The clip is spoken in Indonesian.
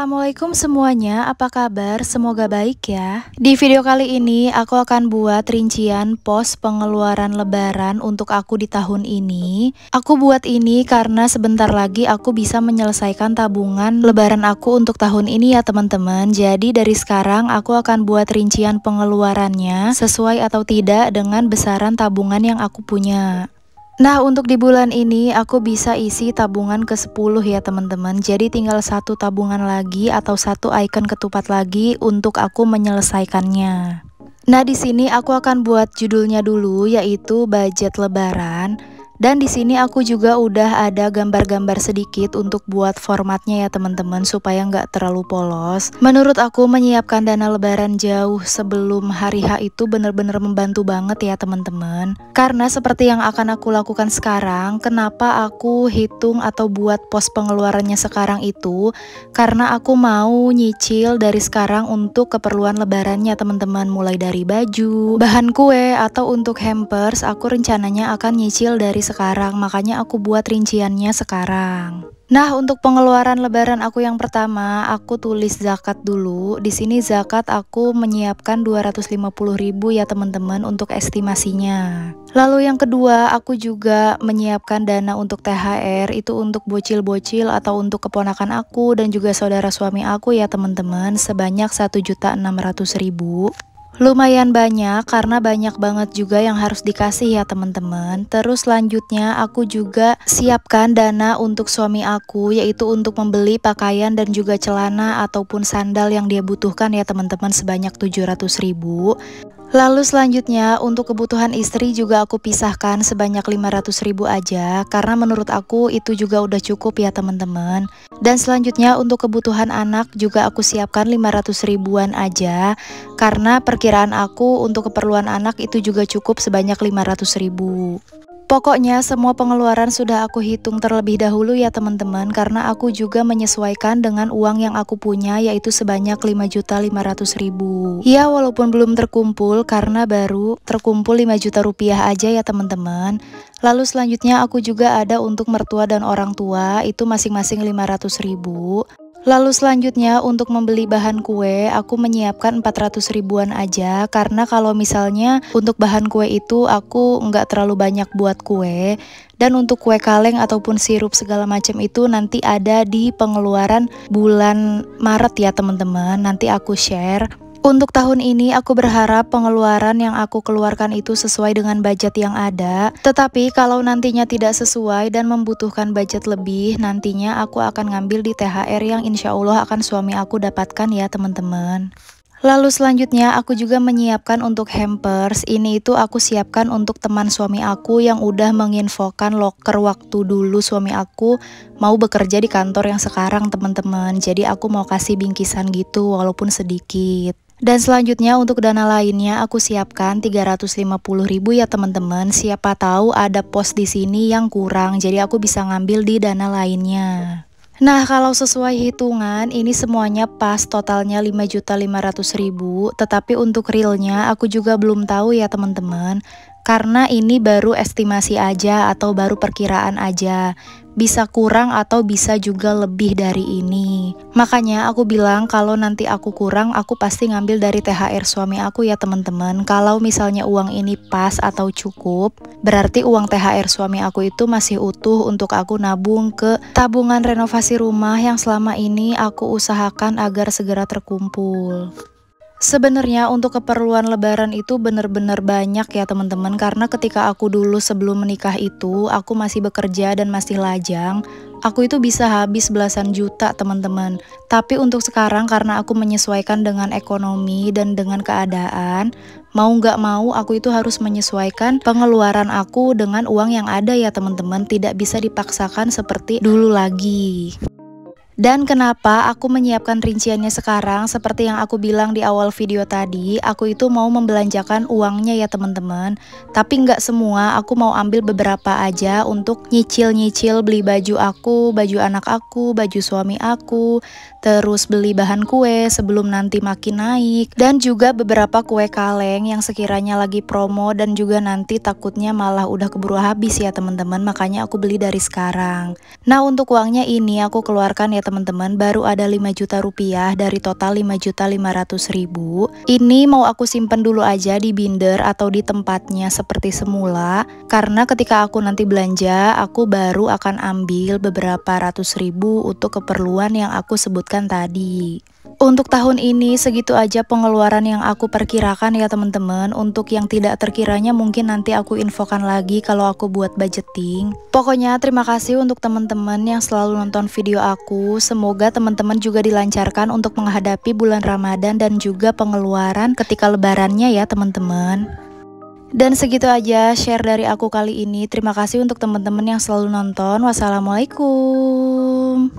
Assalamualaikum semuanya, apa kabar? Semoga baik ya. Di video kali ini aku akan buat rincian pos pengeluaran lebaran untuk aku di tahun ini. Aku buat ini karena sebentar lagi aku bisa menyelesaikan tabungan lebaran aku untuk tahun ini ya teman-teman. Jadi dari sekarang aku akan buat rincian pengeluarannya sesuai atau tidak dengan besaran tabungan yang aku punya. Nah, untuk di bulan ini aku bisa isi tabungan ke 10 ya teman-teman. Jadi tinggal satu tabungan lagi atau satu icon ketupat lagi untuk aku menyelesaikannya. Nah, di sini aku akan buat judulnya dulu yaitu budget lebaran. Dan di sini aku juga udah ada gambar-gambar sedikit untuk buat formatnya ya teman-teman supaya nggak terlalu polos. Menurut aku menyiapkan dana lebaran jauh sebelum hari H itu bener-bener membantu banget ya teman-teman. Karena seperti yang akan aku lakukan sekarang, kenapa aku hitung atau buat pos pengeluarannya sekarang itu? Karena aku mau nyicil dari sekarang untuk keperluan lebarannya teman-teman. Mulai dari baju, bahan kue, atau untuk hampers, aku rencananya akan nyicil dari sekarang, makanya aku buat rinciannya sekarang. Nah, untuk pengeluaran lebaran aku yang pertama, aku tulis zakat dulu. Di sini zakat aku menyiapkan 250.000 ya teman-teman untuk estimasinya. Lalu yang kedua, aku juga menyiapkan dana untuk THR, itu untuk bocil-bocil atau untuk keponakan aku dan juga saudara suami aku ya teman-teman, sebanyak 1.600.000. Lumayan banyak karena banyak banget juga yang harus dikasih ya teman-teman. Terus selanjutnya aku juga siapkan dana untuk suami aku, yaitu untuk membeli pakaian dan juga celana ataupun sandal yang dia butuhkan ya teman-teman, sebanyak 700.000. Lalu selanjutnya untuk kebutuhan istri juga aku pisahkan sebanyak 500.000 aja, karena menurut aku itu juga udah cukup ya teman-teman. Dan selanjutnya untuk kebutuhan anak juga aku siapkan 500.000-an aja, karena perkiraan aku untuk keperluan anak itu juga cukup sebanyak 500.000. Pokoknya semua pengeluaran sudah aku hitung terlebih dahulu ya teman-teman, karena aku juga menyesuaikan dengan uang yang aku punya, yaitu sebanyak 5.500.000. Ya, walaupun belum terkumpul karena baru terkumpul 5 juta rupiah aja ya teman-teman. Lalu selanjutnya aku juga ada untuk mertua dan orang tua, itu masing-masing 500.000. Lalu selanjutnya untuk membeli bahan kue aku menyiapkan 400.000-an aja, karena kalau misalnya untuk bahan kue itu aku nggak terlalu banyak buat kue. Dan untuk kue kaleng ataupun sirup segala macam itu nanti ada di pengeluaran bulan Maret ya teman-teman, nanti aku share. Untuk tahun ini aku berharap pengeluaran yang aku keluarkan itu sesuai dengan budget yang ada. Tetapi kalau nantinya tidak sesuai dan membutuhkan budget lebih, nantinya aku akan ngambil di THR yang insya Allah akan suami aku dapatkan ya teman-teman. Lalu selanjutnya aku juga menyiapkan untuk hampers. Ini itu aku siapkan untuk teman suami aku yang udah menginfokan loker waktu dulu suami aku mau bekerja di kantor yang sekarang teman-teman. Jadi aku mau kasih bingkisan gitu walaupun sedikit. Dan selanjutnya untuk dana lainnya aku siapkan 350.000 ya teman-teman. Siapa tahu ada pos di sini yang kurang, jadi aku bisa ngambil di dana lainnya. Nah, kalau sesuai hitungan ini semuanya pas totalnya 5.500.000, tetapi untuk realnya aku juga belum tahu ya teman-teman. Karena ini baru estimasi aja atau baru perkiraan aja. Bisa kurang atau bisa juga lebih dari ini. Makanya aku bilang kalau nanti aku kurang, aku pasti ngambil dari THR suami aku ya teman-teman. Kalau misalnya uang ini pas atau cukup, berarti uang THR suami aku itu masih utuh untuk aku nabung ke tabungan renovasi rumah yang selama ini aku usahakan agar segera terkumpul. Sebenarnya untuk keperluan lebaran itu bener-bener banyak ya teman-teman, karena ketika aku dulu sebelum menikah itu aku masih bekerja dan masih lajang, aku itu bisa habis belasan juta teman-teman. Tapi untuk sekarang karena aku menyesuaikan dengan ekonomi dan dengan keadaan, mau nggak mau aku itu harus menyesuaikan pengeluaran aku dengan uang yang ada ya teman-teman, tidak bisa dipaksakan seperti dulu lagi. Dan kenapa aku menyiapkan rinciannya sekarang, seperti yang aku bilang di awal video tadi, aku itu mau membelanjakan uangnya ya teman-teman. Tapi nggak semua, aku mau ambil beberapa aja untuk nyicil-nyicil beli baju aku, baju anak aku, baju suami aku. terus beli bahan kue sebelum nanti makin naik, dan juga beberapa kue kaleng yang sekiranya lagi promo dan juga nanti takutnya malah udah keburu habis ya teman-teman, makanya aku beli dari sekarang. Nah, untuk uangnya ini aku keluarkan ya teman-teman, baru ada 5 juta rupiah dari total 5.500.000. Ini mau aku simpen dulu aja di binder atau di tempatnya seperti semula, karena ketika aku nanti belanja, aku baru akan ambil beberapa ratus ribu untuk keperluan yang aku sebutkan tadi. Untuk tahun ini segitu aja pengeluaran yang aku perkirakan ya teman-teman. Untuk yang tidak terkiranya mungkin nanti aku infokan lagi kalau aku buat budgeting. Pokoknya terima kasih untuk teman-teman yang selalu nonton video aku. Semoga teman-teman juga dilancarkan untuk menghadapi bulan Ramadan dan juga pengeluaran ketika lebarannya ya teman-teman. Dan segitu aja share dari aku kali ini. Terima kasih untuk teman-teman yang selalu nonton. Wassalamualaikum.